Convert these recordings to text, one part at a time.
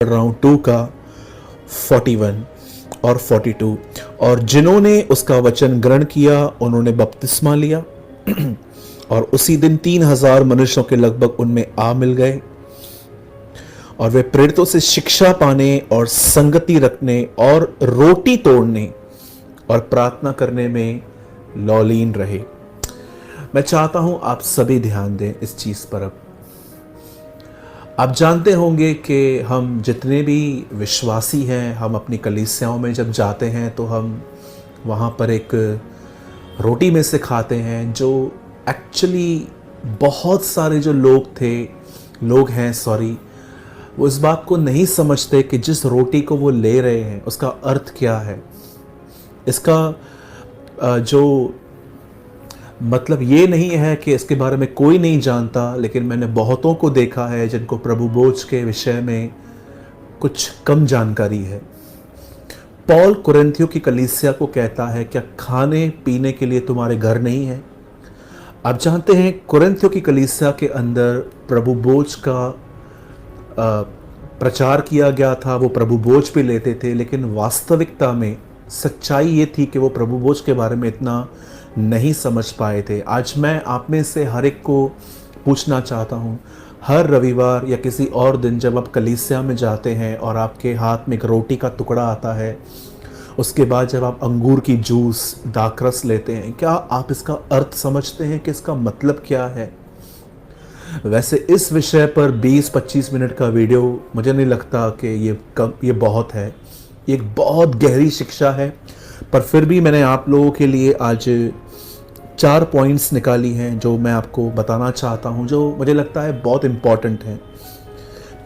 रहा हूँ 2 का 41 और 42। और जिन्होंने उसका वचन ग्रहण किया उन्होंने बपतिस्मा लिया और उसी दिन 3,000 मनुष्यों के लगभग उनमें आ मिल गए और वे प्रेरितों से शिक्षा पाने और संगति रखने और रोटी तोड़ने और प्रार्थना करने में लौलीन रहे। मैं चाहता हूं आप सभी ध्यान दें इस चीज पर। अब आप जानते होंगे कि हम जितने भी विश्वासी हैं, हम अपनी कलीसियाओं में जब जाते हैं तो हम वहाँ पर एक रोटी में से खाते हैं जो एक्चुअली बहुत सारे जो लोग हैं वो इस बात को नहीं समझते कि जिस रोटी को वो ले रहे हैं उसका अर्थ क्या है। इसका जो मतलब ये नहीं है कि इसके बारे में कोई नहीं जानता, लेकिन मैंने बहुतों को देखा है जिनको प्रभु भोज के विषय में कुछ कम जानकारी है। पौल कुरिन्थियों की कलीसिया को कहता है, क्या खाने पीने के लिए तुम्हारे घर नहीं है? आप जानते हैं कुरिन्थियों की कलीसिया के अंदर प्रभु भोज का प्रचार किया गया था, वो प्रभु भोज भी लेते थे, लेकिन वास्तविकता में सच्चाई ये थी कि वो प्रभु भोज के बारे में इतना नहीं समझ पाए थे। आज मैं आप में से हर एक को पूछना चाहता हूँ, हर रविवार या किसी और दिन जब आप कलीसिया में जाते हैं और आपके हाथ में एक रोटी का टुकड़ा आता है, उसके बाद जब आप अंगूर की जूस दाखरस लेते हैं, क्या आप इसका अर्थ समझते हैं कि इसका मतलब क्या है? वैसे इस विषय पर 20-25 मिनट का वीडियो मुझे नहीं लगता कि ये बहुत है। ये एक बहुत गहरी शिक्षा है, पर फिर भी मैंने आप लोगों के लिए आज 4 पॉइंट्स निकाली हैं जो मैं आपको बताना चाहता हूं, जो मुझे लगता है बहुत इंपॉर्टेंट है।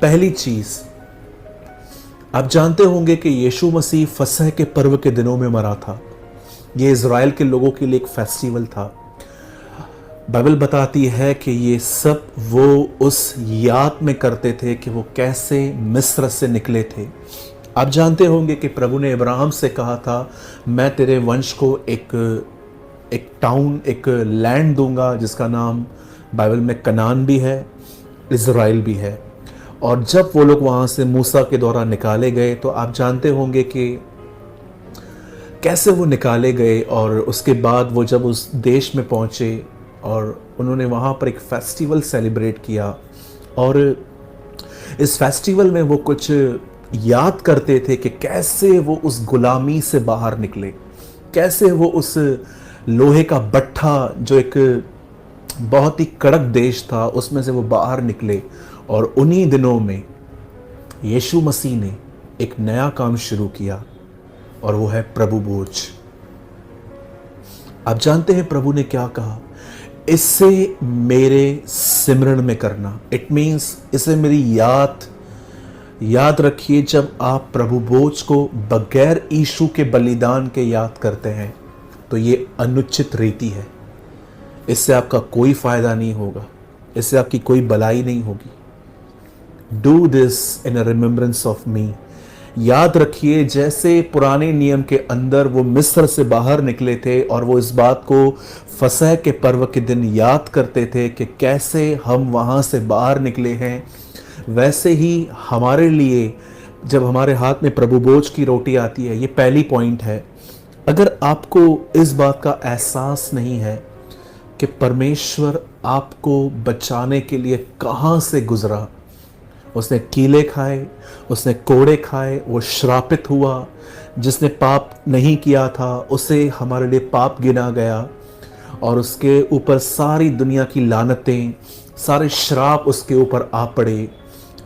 पहली चीज़, आप जानते होंगे कि यीशु मसीह फसह के पर्व के दिनों में मरा था। ये इज़राइल के लोगों के लिए एक फेस्टिवल था। बाइबल बताती है कि ये सब वो उस याद में करते थे कि वो कैसे मिस्र से निकले थे। आप जानते होंगे कि प्रभु ने अब्राहम से कहा था, मैं तेरे वंश को एक टाउन, एक लैंड दूंगा जिसका नाम बाइबल में कनान भी है, इज़राइल भी है। और जब वो लोग वहाँ से मूसा के द्वारा निकाले गए तो आप जानते होंगे कि कैसे वो निकाले गए। और उसके बाद वो जब उस देश में पहुँचे और उन्होंने वहाँ पर एक फेस्टिवल सेलिब्रेट किया, और इस फेस्टिवल में वो कुछ याद करते थे कि कैसे वो उस गुलामी से बाहर निकले, कैसे वो उस लोहे का भट्ठा जो एक बहुत ही कड़क देश था उसमें से वो बाहर निकले। और उन्हीं दिनों में यीशु मसीह ने एक नया काम शुरू किया और वो है प्रभु भोज। आप जानते हैं प्रभु ने क्या कहा? इससे मेरे सिमरन में करना। इट मीन्स इसे मेरी याद रखिए। जब आप प्रभु भोज को बगैर यीशु के बलिदान के याद करते हैं तो ये अनुचित रीति है। इससे आपका कोई फायदा नहीं होगा, इससे आपकी कोई भलाई नहीं होगी। Do this in a remembrance of me. याद रखिए, जैसे पुराने नियम के अंदर वो मिस्र से बाहर निकले थे और वो इस बात को फसह के पर्व के दिन याद करते थे कि कैसे हम वहाँ से बाहर निकले हैं, वैसे ही हमारे लिए जब हमारे हाथ में प्रभु भोज की रोटी आती है, ये पहली पॉइंट है। अगर आपको इस बात का एहसास नहीं है कि परमेश्वर आपको बचाने के लिए कहाँ से गुजरा, उसने कीले खाए, उसने कोड़े खाए, वो श्रापित हुआ। जिसने पाप नहीं किया था उसे हमारे लिए पाप गिना गया और उसके ऊपर सारी दुनिया की लानतें, सारे श्राप उसके ऊपर आ पड़े।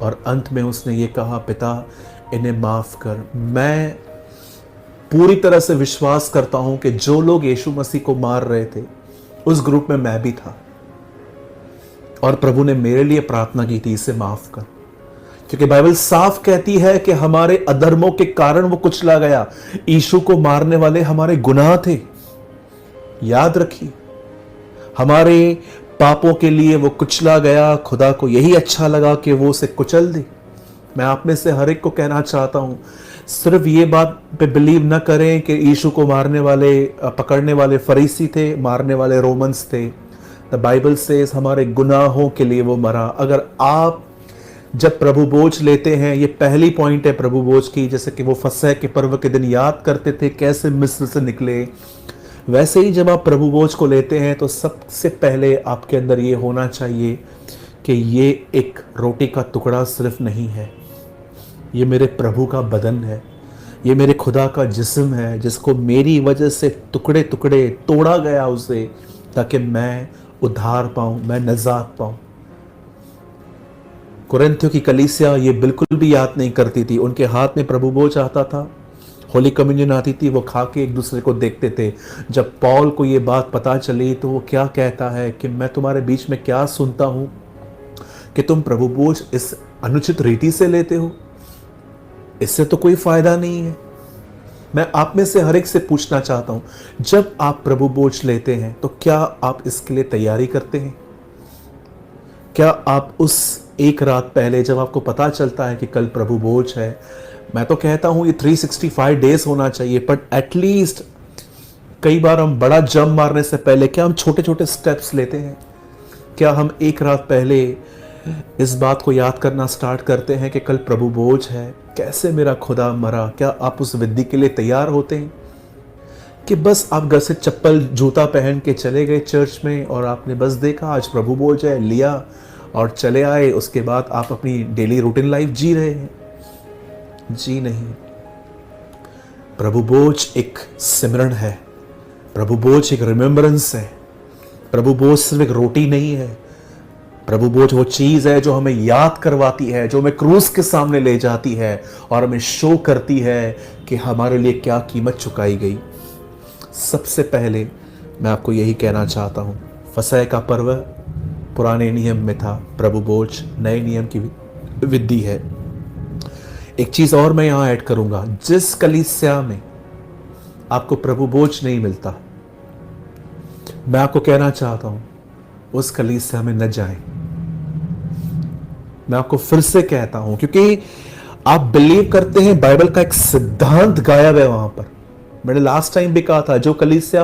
और अंत में उसने ये कहा, पिता इन्हें माफ़ कर। मैं पूरी तरह से विश्वास करता हूं कि जो लोग यीशु मसीह को मार रहे थे उस ग्रुप में मैं भी था, और प्रभु ने मेरे लिए प्रार्थना की थी, इसे माफ़ कर। क्योंकि बाइबल साफ कहती है कि हमारे अधर्मों के कारण वो कुचला गया। यीशु को मारने वाले हमारे गुनाह थे। याद रखिए, हमारे पापों के लिए वो कुचला गया। खुदा को यही अच्छा लगा कि वो उसे कुचल दे। मैं आप में से हर एक को कहना चाहता हूं, सिर्फ ये बात पे बिलीव न करें कि यीशु को पकड़ने वाले फरीसी थे, मारने वाले रोमन्स थे। द बाइबल सेज हमारे गुनाहों के लिए वो मरा। अगर आप जब प्रभु बोझ लेते हैं, ये पहली पॉइंट है प्रभु बोझ की, जैसे कि वो फसह के पर्व के दिन याद करते थे कैसे मिस्र से निकले, वैसे ही जब आप प्रभु बोझ को लेते हैं तो सबसे पहले आपके अंदर ये होना चाहिए कि ये एक रोटी का टुकड़ा सिर्फ नहीं है, ये मेरे प्रभु का बदन है, ये मेरे खुदा का जिस्म है, जिसको मेरी वजह से टुकड़े टुकड़े तोड़ा गया उसे, ताकि मैं उद्धार पाऊं, मैं नजात पाऊं। कुरिन्थियों की कलीसिया ये बिल्कुल भी याद नहीं करती थी। उनके हाथ में प्रभु बोझ आता था, होली कम्युनियन आती थी, वो खा के एक दूसरे को देखते थे। जब पौल को ये बात पता चली तो वो क्या कहता है कि मैं तुम्हारे बीच में क्या सुनता हूं कि तुम प्रभु बोझ इस अनुचित रीति से लेते हो, इससे तो कोई फायदा नहीं है। मैं आप में से हर एक से पूछना चाहता हूं, जब आप प्रभु बोझ लेते हैं तो क्या आप इसके लिए तैयारी करते हैं? क्या आप उस एक रात पहले जब आपको पता चलता है कि कल प्रभु बोझ है, मैं तो कहता हूं ये 365 डेज होना चाहिए, बट एटलीस्ट कई बार हम बड़ा जंप मारने से पहले क्या हम छोटे छोटे स्टेप्स लेते हैं? क्या हम एक रात पहले इस बात को याद करना स्टार्ट करते हैं कि कल प्रभु बोझ है, कैसे मेरा खुदा मरा? क्या आप उस विधि के लिए तैयार होते हैं कि बस आप घर से चप्पल जूता पहन के चले गए चर्च में और आपने बस देखा आज प्रभु बोझ है, लिया और चले आए, उसके बाद आप अपनी डेली रूटीन लाइफ जी रहे हैं? जी नहीं। प्रभु बोझ एक सिमरन है, प्रभु बोझ एक रिमेम्बरेंस है, प्रभु बोझ सिर्फ एक रोटी नहीं है। प्रभु बोझ वो चीज है जो हमें याद करवाती है, जो हमें क्रूस के सामने ले जाती है और हमें शो करती है कि हमारे लिए क्या कीमत चुकाई गई। सबसे पहले मैं आपको यही कहना चाहता हूं, फसह का पर्व पुराने नियम में था, प्रभु बोझ नए नियम की विधि है। एक चीज और मैं यहां ऐड करूंगा, जिस कलीसिया में आपको प्रभु बोझ नहीं मिलता, मैं आपको कहना चाहता हूं उस कलीसिया में न जाएं। मैं आपको फिर से कहता हूं, क्योंकि आप बिलीव करते हैं बाइबल का एक सिद्धांत गायब है वहां पर। मैंने लास्ट टाइम भी कहा था, जो कलीसिया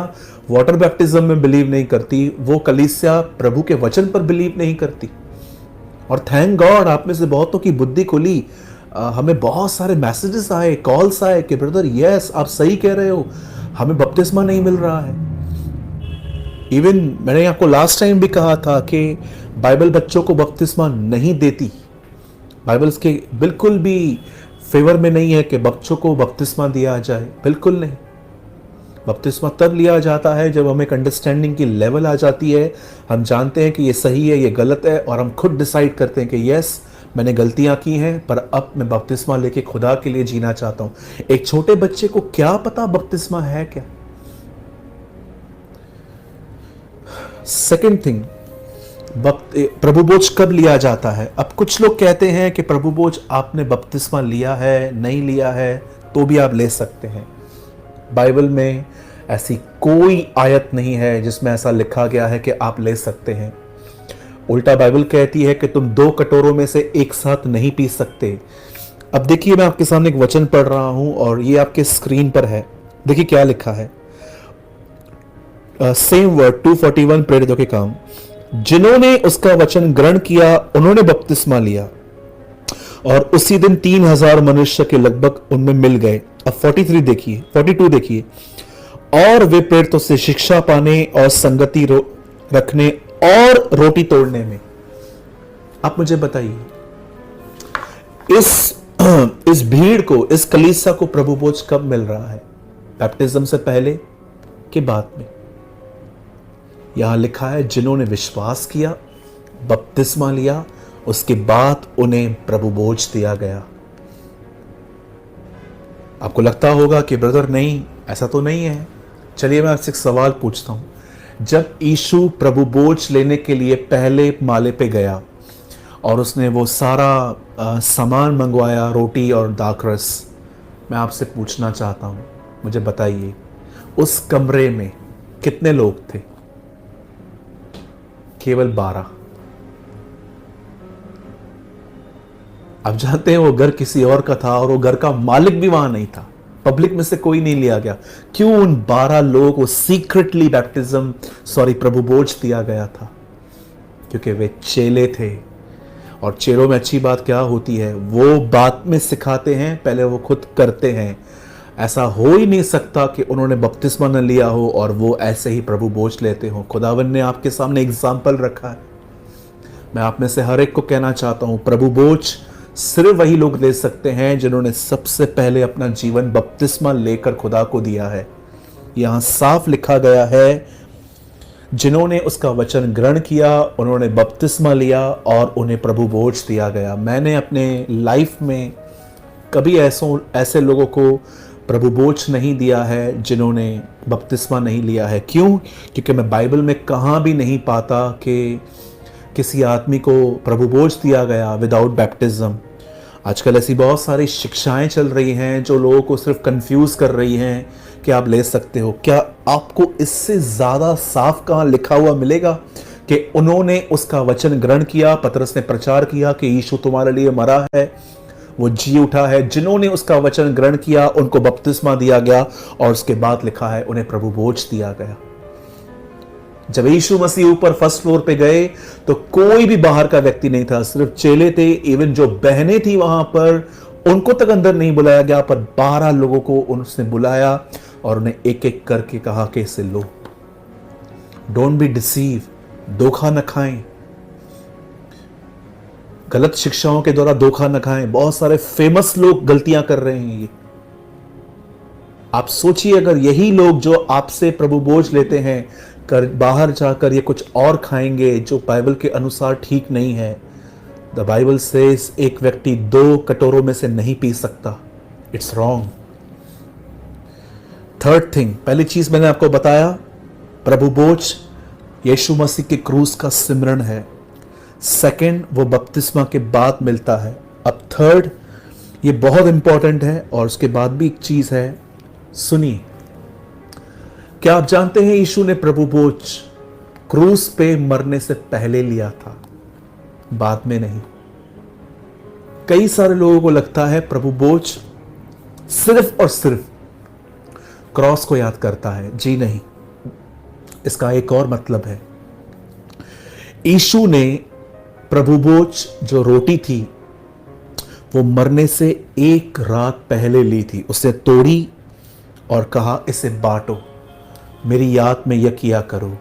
वाटर बैप्टिज्म में बिलीव नहीं करती, वो कलीसिया प्रभु के वचन पर बिलीव नहीं करती। और थैंक गॉड आप में से बहुतों की बुद्धि खुली, हमें बहुत सारे मैसेजेस आए, कॉल्स आए कि ब्रदर यस आप सही कह रहे हो, हमें बपतिस्मा नहीं मिल रहा है। इवन मैंने आपको लास्ट टाइम भी कहा था कि बाइबल बच्चों को बपतिस्मा नहीं देती, बाइबल के बिल्कुल भी फेवर में नहीं है कि बच्चों को बपतिस्मा दिया जाए, बिल्कुल नहीं। बपतिस्मा तब लिया जाता है जब हमें एक अंडरस्टैंडिंग की लेवल आ जाती है, हम जानते हैं कि ये सही है ये गलत है, और हम खुद डिसाइड करते हैं कि यस मैंने गलतियां की हैं, पर अब मैं बपतिस्मा लेके खुदा के लिए जीना चाहता हूं। एक छोटे बच्चे को क्या पता बपतिस्मा है क्या? सेकेंड थिंग, प्रभु बोझ कब लिया जाता है? अब कुछ लोग कहते हैं कि प्रभु बोझ आपने बपतिस्मा लिया है, नहीं लिया है तो भी आप ले सकते हैं। बाइबल में ऐसी कोई आयत नहीं है जिसमें ऐसा लिखा गया है कि आप ले सकते हैं। उल्टा बाइबल कहती है कि तुम 2 कटोरों में से एक साथ नहीं पी सकते। अब देखिए, मैं आपके सामने एक वचन पढ़ रहा हूं और ये आपके स्क्रीन पर है, देखिए क्या लिखा है। सेम वर्ड 241 प्रेरितों के काम, जिन्होंने उसका वचन ग्रहण किया उन्होंने बपतिस्मा लिया और उसी दिन 3000 मनुष्य के लगभग उनमें मिल गए। अब 42 देखिए, और वे प्रेरितों से शिक्षा पाने और संगति रखने और रोटी तोड़ने में। आप मुझे बताइए, इस भीड़ को, इस कलीसिया को प्रभु बोझ कब मिल रहा है? बैप्टिज्म से पहले कि बाद में? यहां लिखा है जिन्होंने विश्वास किया, बपतिस्मा लिया, उसके बाद उन्हें प्रभु बोझ दिया गया। आपको लगता होगा कि ब्रदर नहीं, ऐसा तो नहीं है। चलिए मैं आपसे एक सवाल पूछता हूं, जब यीशु प्रभु बोझ लेने के लिए पहले माले पे गया और उसने वो सारा सामान मंगवाया, रोटी और दाखरस, मैं आपसे पूछना चाहता हूं, मुझे बताइए उस कमरे में कितने लोग थे? केवल 12। आप जानते हैं वो घर किसी और का था और वो घर का मालिक भी वहां नहीं था, पब्लिक में से कोई नहीं लिया गया। क्यों उन 12 लोगों को सीक्रेटली प्रभु बोझ दिया गया था? क्योंकि वे चेले थे और चेलों में अच्छी बात क्या होती है, वो बात में सिखाते हैं, पहले वो खुद करते हैं। ऐसा हो ही नहीं सकता कि उन्होंने बपतिस्मा न लिया हो और वो ऐसे ही प्रभु बोझ लेते हो। खुदावन ने आपके सामने एग्जाम्पल रखा है। मैं आप में से हर एक को कहना चाहता हूं, प्रभु बोझ सिर्फ वही लोग ले सकते हैं जिन्होंने सबसे पहले अपना जीवन बपतिस्मा लेकर खुदा को दिया है। यहां साफ लिखा गया है, जिन्होंने उसका वचन ग्रहण किया, उन्होंने बपतिस्मा लिया और उन्हें प्रभु बोझ दिया गया। मैंने अपने लाइफ में कभी ऐसे लोगों को प्रभु बोझ नहीं दिया है जिन्होंने बपतिस्मा नहीं लिया है। क्यों? क्योंकि मैं बाइबल में कहाँ भी नहीं पाता कि किसी आदमी को प्रभु बोझ दिया गया विदाउट बैप्टिज्म। आजकल ऐसी बहुत सारी शिक्षाएं चल रही हैं जो लोगों को सिर्फ कंफ्यूज कर रही हैं कि आप ले सकते हो। क्या आपको इससे ज़्यादा साफ कहाँ लिखा हुआ मिलेगा कि उन्होंने उसका वचन ग्रहण किया, पतरस ने प्रचार किया कि यीशु तुम्हारे लिए मरा है, वो जी उठा है। जिन्होंने उसका वचन ग्रहण किया उनको बपतिस्मा दिया गया और उसके बाद लिखा है उन्हें प्रभु बोझ दिया गया। जब यीशु मसीह ऊपर फर्स्ट फ्लोर पे गए तो कोई भी बाहर का व्यक्ति नहीं था, सिर्फ चेले थे। इवन जो बहनें थी वहां पर, उनको तक अंदर नहीं बुलाया गया, पर 12 लोगों को उसने बुलाया और उन्हें एक एक करके कहा कि इसे लो। डोंट बी डिसीव, धोखा न खाएं, गलत शिक्षाओं के द्वारा धोखा न खाएं। बहुत सारे फेमस लोग गलतियां कर रहे हैं। ये आप सोचिए, अगर यही लोग जो आपसे प्रभु बोझ लेते हैं बाहर जाकर ये कुछ और खाएंगे जो बाइबल के अनुसार ठीक नहीं है। द बाइबल सेज एक व्यक्ति 2 कटोरों में से नहीं पी सकता। It's wrong. थर्ड थिंग, पहली चीज मैंने आपको बताया, प्रभु बोझ यीशु मसीह के क्रूस का सिमरन है। सेकंड, वो बपतिस्मा के बाद मिलता है। अब थर्ड, ये बहुत इंपॉर्टेंट है और उसके बाद भी एक चीज है, सुनिए। क्या आप जानते हैं यीशु ने प्रभु बोझ क्रूस पे मरने से पहले लिया था, बाद में नहीं। कई सारे लोगों को लगता है प्रभु बोझ सिर्फ और सिर्फ क्रॉस को याद करता है। जी नहीं, इसका एक और मतलब है। यीशु ने प्रभु बोझ जो रोटी थी वो मरने से 1 रात पहले ली थी। उसे तोड़ी और कहा, इसे बांटो, मेरी याद में यह किया करो।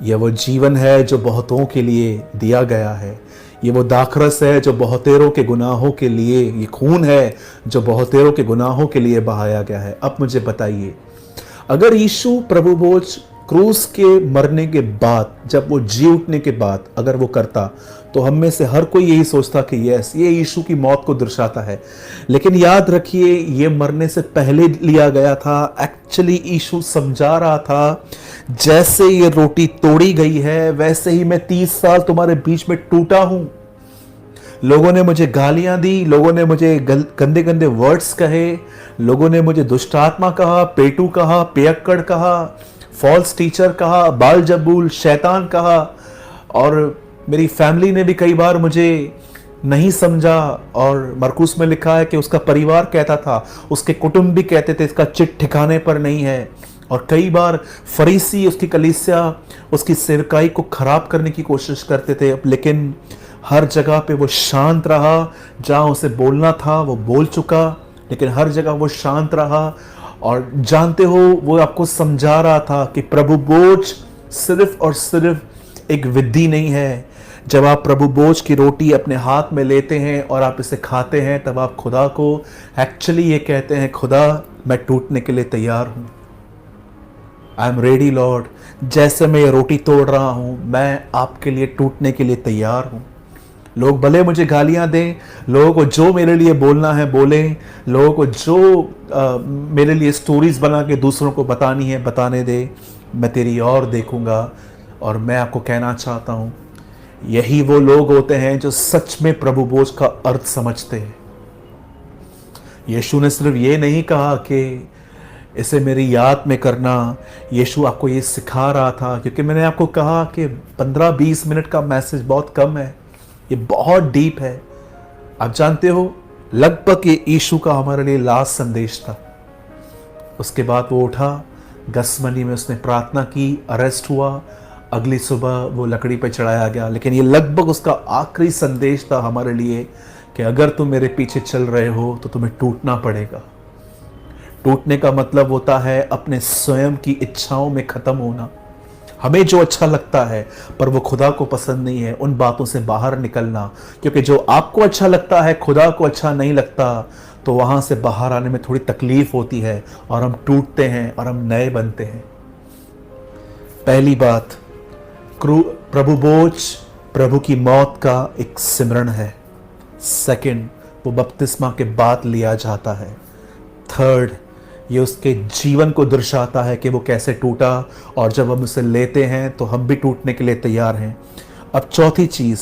यह वो जीवन है जो बहुतों के लिए दिया गया है। ये वो दाखरस है जो बहुतेरों के गुनाहों के लिए, ये खून है जो बहुतेरों के गुनाहों के लिए बहाया गया है। अब मुझे बताइए, अगर यीशु प्रभु बोझ क्रूस के मरने के बाद, जब वो जी उठने के बाद अगर वो करता, तो हम में से हर कोई यही सोचता कि यस, ये यीशु की मौत को दर्शाता है। लेकिन याद रखिए, ये मरने से पहले लिया गया था। एक्चुअली यीशु समझा रहा था, जैसे ये रोटी तोड़ी गई है वैसे ही मैं 30 साल तुम्हारे बीच में टूटा हूं। लोगों ने मुझे गालियां दी, लोगों ने मुझे गंदे गंदे वर्ड्स कहे, लोगों ने मुझे दुष्टात्मा कहा, पेटू कहा, पियक्कड़ कहा, फॉल्स टीचर कहा, बाल जबूल, शैतान कहा। और मेरी फैमिली ने भी कई बार मुझे नहीं समझा। और मरकुस में लिखा है कि उसका परिवार कहता था, उसके कुटुंब भी कहते थे इसका चिट ठिकाने पर नहीं है। और कई बार फरीसी, उसकी कलीसिया, उसकी सेवकाई को खराब करने की कोशिश करते थे। लेकिन हर जगह पे वो शांत रहा। जहां उसे बोलना था वो बोल चुका, लेकिन हर जगह वो शांत रहा। और जानते हो, वो आपको समझा रहा था कि प्रभु बोझ सिर्फ और सिर्फ एक विधि नहीं है। जब आप प्रभु बोझ की रोटी अपने हाथ में लेते हैं और आप इसे खाते हैं, तब आप खुदा को एक्चुअली ये कहते हैं, खुदा मैं टूटने के लिए तैयार हूं। I am ready Lord. जैसे मैं ये रोटी तोड़ रहा हूं, मैं आपके लिए टूटने के लिए तैयार हूं। लोग भले मुझे गालियां दें, लोगों को जो मेरे लिए बोलना है बोलें, लोगों को जो मेरे लिए स्टोरीज बना के दूसरों को बतानी है बताने दे, मैं तेरी ओर देखूंगा। और मैं आपको कहना चाहता हूं, यही वो लोग होते हैं जो सच में प्रभु बोझ का अर्थ समझते हैं। यीशु ने सिर्फ ये नहीं कहा कि इसे मेरी याद में करना, यीशु आपको ये सिखा रहा था। क्योंकि मैंने आपको कहा कि 15-20 मिनट का मैसेज बहुत कम है, ये बहुत डीप है। आप जानते हो, लगभग ये यीशु का हमारे लिए लास्ट संदेश था। उसके बाद वो उठा, गसमनी में उसने प्रार्थना की, अरेस्ट हुआ, अगली सुबह वो लकड़ी पर चढ़ाया गया, लेकिन ये लगभग उसका आखिरी संदेश था हमारे लिए कि अगर तुम मेरे पीछे चल रहे हो तो तुम्हें टूटना पड़ेगा। टूटने का मतलब होता है अपने स्वयं की इच्छाओं में खत्म होना। हमें जो अच्छा लगता है पर वो खुदा को पसंद नहीं है, उन बातों से बाहर निकलना। क्योंकि जो आपको अच्छा लगता है खुदा को अच्छा नहीं लगता, तो वहां से बाहर आने में थोड़ी तकलीफ होती है और हम टूटते हैं और हम नए बनते हैं। पहली बात, प्रभु बोझ प्रभु की मौत का एक सिमरन है। सेकंड, वो बपतिस्मा के बाद लिया जाता है। थर्ड, ये उसके जीवन को दर्शाता है कि वो कैसे टूटा, और जब हम उसे लेते हैं तो हम भी टूटने के लिए तैयार हैं। अब चौथी चीज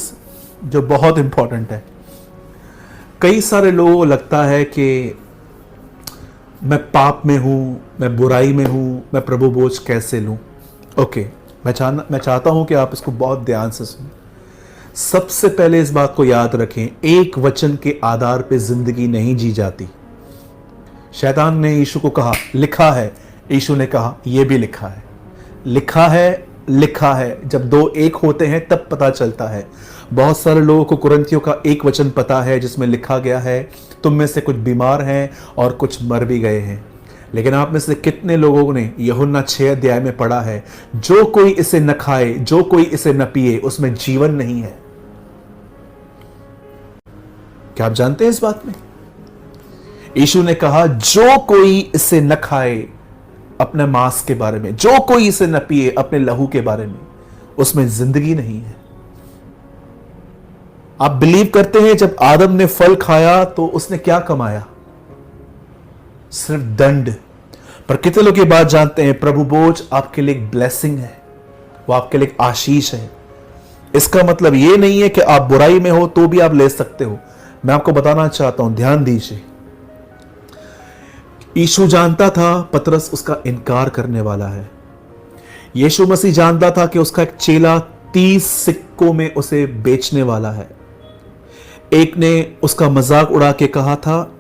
जो बहुत इंपॉर्टेंट है, कई सारे लोगों को लगता है कि मैं पाप में हूं, मैं बुराई में हूं, मैं प्रभु बोझ कैसे लूं। ओके, मैं चाहता हूं कि आप इसको बहुत ध्यान से सुनें। सबसे पहले इस बात को याद रखें, एक वचन के आधार पे जिंदगी नहीं जी जाती। शैतान ने यीशु को कहा लिखा है, यीशु ने कहा यह भी लिखा है। लिखा है, लिखा है, जब दो एक होते हैं तब पता चलता है। बहुत सारे लोगों को कुरिन्थियों का एक वचन पता है जिसमें लिखा गया है तुम में से कुछ बीमार हैं और कुछ मर भी गए हैं। लेकिन आप में से कितने लोगों ने यूहन्ना 6 अध्याय में पढ़ा है, जो कोई इसे न खाए, जो कोई इसे न पिए, उसमें जीवन नहीं है। क्या आप जानते हैं इस बात में? यीशु ने कहा जो कोई इसे न खाए, अपने मांस के बारे में, जो कोई इसे न पिए, अपने लहू के बारे में, उसमें जिंदगी नहीं है। आप बिलीव करते हैं जब आदम ने फल खाया तो उसने क्या कमाया? सिर्फ दंड। पर कितने लोग ये बात जानते हैं, प्रभु बोझ आपके लिए एक ब्लेसिंग है, वो आपके लिए एक आशीष है। इसका मतलब ये नहीं है कि आप बुराई में हो तो भी आप ले सकते हो। मैं आपको बताना चाहता हूं, ध्यान दीजिए। यीशु जानता था पतरस उसका इनकार करने वाला है। यीशु मसीह जानता था कि उसका एक चेला 30 सिक्कों में उसे बेचने वाला है। एक ने उसका मजाक उड़ा के कहा था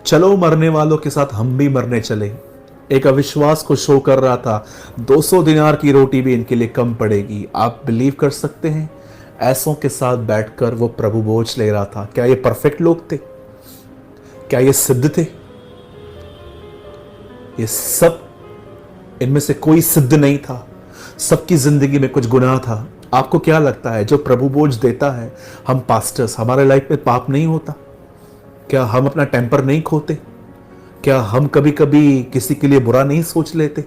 चलो मरने वालों के साथ हम भी मरने चले। एक अविश्वास को शो कर रहा था 200 दिनार की रोटी भी इनके लिए कम पड़ेगी। आप बिलीव कर सकते हैं, ऐसों के साथ बैठकर वो प्रभु बोझ ले रहा था। क्या ये परफेक्ट लोग थे? क्या ये सिद्ध थे? ये सब, इनमें से कोई सिद्ध नहीं था। सबकी जिंदगी में कुछ गुनाह था। आपको क्या लगता है जो प्रभु बोझ देता है, हम पास्टर्स, हमारे लाइफ में पाप नहीं होता? क्या हम अपना टेम्पर नहीं खोते? क्या हम कभी कभी किसी के लिए बुरा नहीं सोच लेते?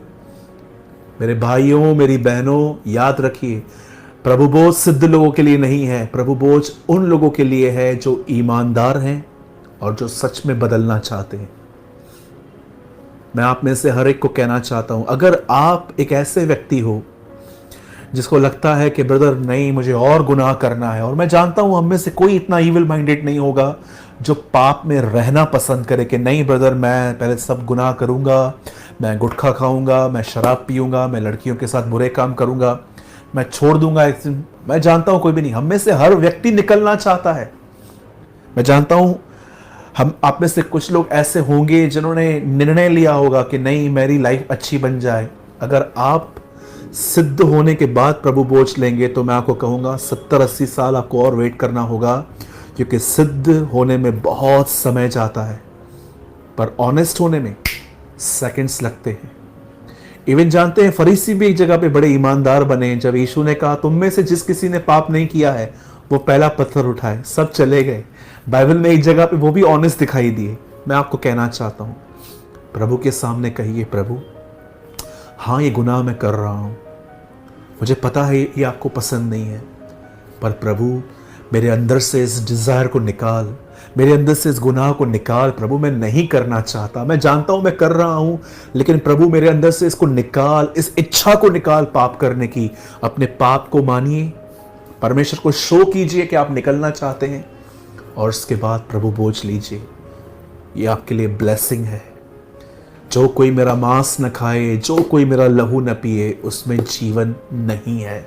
मेरे भाइयों, मेरी बहनों, याद रखिए, प्रभु बोझ सिद्ध लोगों के लिए नहीं है। प्रभु बोझ उन लोगों के लिए है जो ईमानदार हैं और जो सच में बदलना चाहते हैं। मैं आप में से हर एक को कहना चाहता हूं, अगर आप एक ऐसे व्यक्ति हो जिसको लगता है कि ब्रदर नहीं, मुझे और गुनाह करना है, और मैं जानता हूं हम में से कोई इतना ईविल माइंडेड नहीं होगा जो पाप में रहना पसंद करे कि नहीं ब्रदर, मैं पहले सब गुनाह करूंगा, मैं गुटखा खाऊंगा, मैं शराब पीऊंगा, मैं लड़कियों के साथ बुरे काम करूंगा, मैं छोड़ दूंगा एक दिन। मैं जानता हूं कोई भी नहीं, हम में से हर व्यक्ति निकलना चाहता है। मैं जानता हूं हम आप में से कुछ लोग ऐसे होंगे जिन्होंने निर्णय लिया होगा कि नहीं, मेरी लाइफ अच्छी बन जाए। अगर आप सिद्ध होने के बाद प्रभु बोझ लेंगे तो मैं आपको कहूंगा 70-80 साल आपको और वेट करना होगा, क्योंकि सिद्ध होने में बहुत समय जाता है पर ऑनेस्ट होने में सेकंड्स लगते हैं। इवन जानते हैं फरीसी भी एक जगह पे बड़े ईमानदार बने। जब यीशु ने कहा तुम में से जिस किसी ने पाप नहीं किया है वो पहला पत्थर उठाए, सब चले गए। बाइबल में एक जगह पे वो भी ऑनेस्ट दिखाई दिए। मैं आपको कहना चाहता हूं, प्रभु के सामने कहिए, प्रभु हाँ ये गुनाह मैं कर रहा हूं, मुझे पता है ये आपको पसंद नहीं है, पर प्रभु मेरे अंदर से इस डिजायर को निकाल, मेरे अंदर से इस गुनाह को निकाल। प्रभु मैं नहीं करना चाहता, मैं जानता हूं मैं कर रहा हूं, लेकिन प्रभु मेरे अंदर से इसको निकाल, इस इच्छा को निकाल पाप करने की। अपने पाप को मानिए, परमेश्वर को शो कीजिए कि आप निकलना चाहते हैं, और उसके बाद प्रभु बोझ लीजिए। ये आपके लिए ब्लेसिंग है। जो कोई मेरा मांस न खाए, जो कोई मेरा लहू न पिए, उसमें जीवन नहीं है।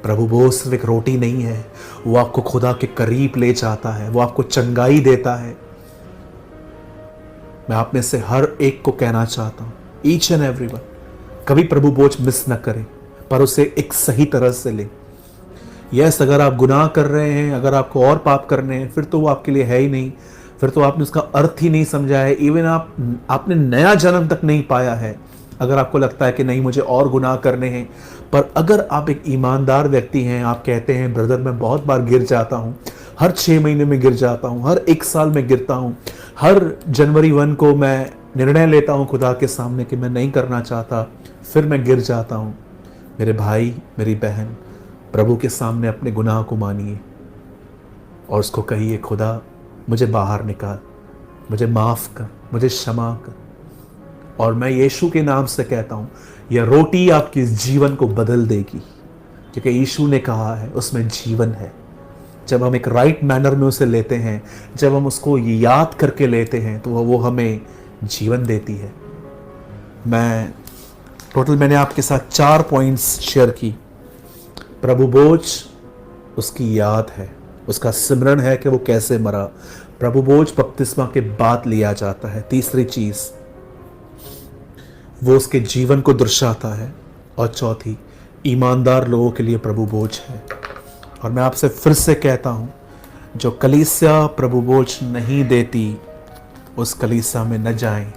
प्रभु बोझ सिर्फ एक रोटी नहीं है, वो आपको खुदा के करीब ले जाता है, वो आपको चंगाई देता है। मैं आप में से हर एक को कहना चाहता हूं, ईच एंड एवरीवन, कभी प्रभु बोझ मिस न करें। पर उसे एक सही तरह से लें। यस, अगर आप गुनाह कर रहे हैं, अगर आपको और पाप करने हैं, फिर तो वो आपके लिए है ही नहीं, फिर तो आपने उसका अर्थ ही नहीं समझा है। इवन आपने नया जन्म तक नहीं पाया है अगर आपको लगता है कि नहीं मुझे और गुनाह करने हैं। पर अगर आप एक ईमानदार व्यक्ति हैं, आप कहते हैं ब्रदर मैं बहुत बार गिर जाता हूँ, हर 6 महीने में गिर जाता हूँ, हर 1 साल में गिरता हूँ, हर जनवरी 1 को मैं निर्णय लेता हूँ खुदा के सामने कि मैं नहीं करना चाहता, फिर मैं गिर जाता हूँ। मेरे भाई मेरी बहन, प्रभु के सामने अपने गुनाह को मानिए और उसको कहिए खुदा मुझे बाहर निकाल, मुझे माफ़ कर, मुझे क्षमा कर। और मैं यीशु के नाम से कहता हूँ यह रोटी आपके जीवन को बदल देगी, क्योंकि यीशु ने कहा है उसमें जीवन है। जब हम एक राइट मैनर में उसे लेते हैं, जब हम उसको याद करके लेते हैं, तो वो हमें जीवन देती है। मैंने आपके साथ 4 पॉइंट्स शेयर की। प्रभु बोझ उसकी याद है, उसका सिमरन है कि वो कैसे मरा। प्रभु बोझ बपतिस्मा के बाद लिया जाता है। तीसरी चीज, वो उसके जीवन को दर्शाता है। और चौथी, ईमानदार लोगों के लिए प्रभु बोझ है। और मैं आपसे फिर से कहता हूं, जो कलीसिया प्रभु बोझ नहीं देती, उस कलीसिया में न जाएं।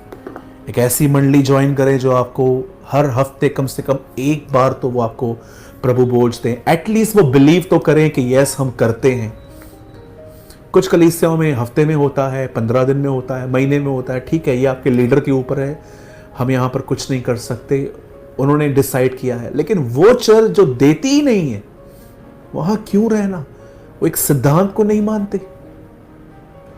एक ऐसी मंडली ज्वाइन करें जो आपको हर हफ्ते कम से कम एक बार तो वो आपको प्रभु बोझ दें। एटलीस्ट वो बिलीव तो करें कि यस हम करते हैं। कुछ कलीसियाओं में हफ्ते में होता है, 15 दिन में होता है, महीने में होता है। ठीक है, ये आपके लीडर के ऊपर है, हम यहाँ पर कुछ नहीं कर सकते, उन्होंने डिसाइड किया है। लेकिन वो चर्च जो देती ही नहीं है, वहां क्यों रहना? वो एक सिद्धांत को नहीं मानते।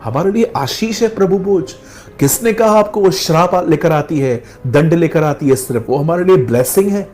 हमारे लिए आशीष है प्रभु बोझ। किसने कहा आपको वो श्राप लेकर आती है, दंड लेकर आती है? सिर्फ वो हमारे लिए ब्लेसिंग है।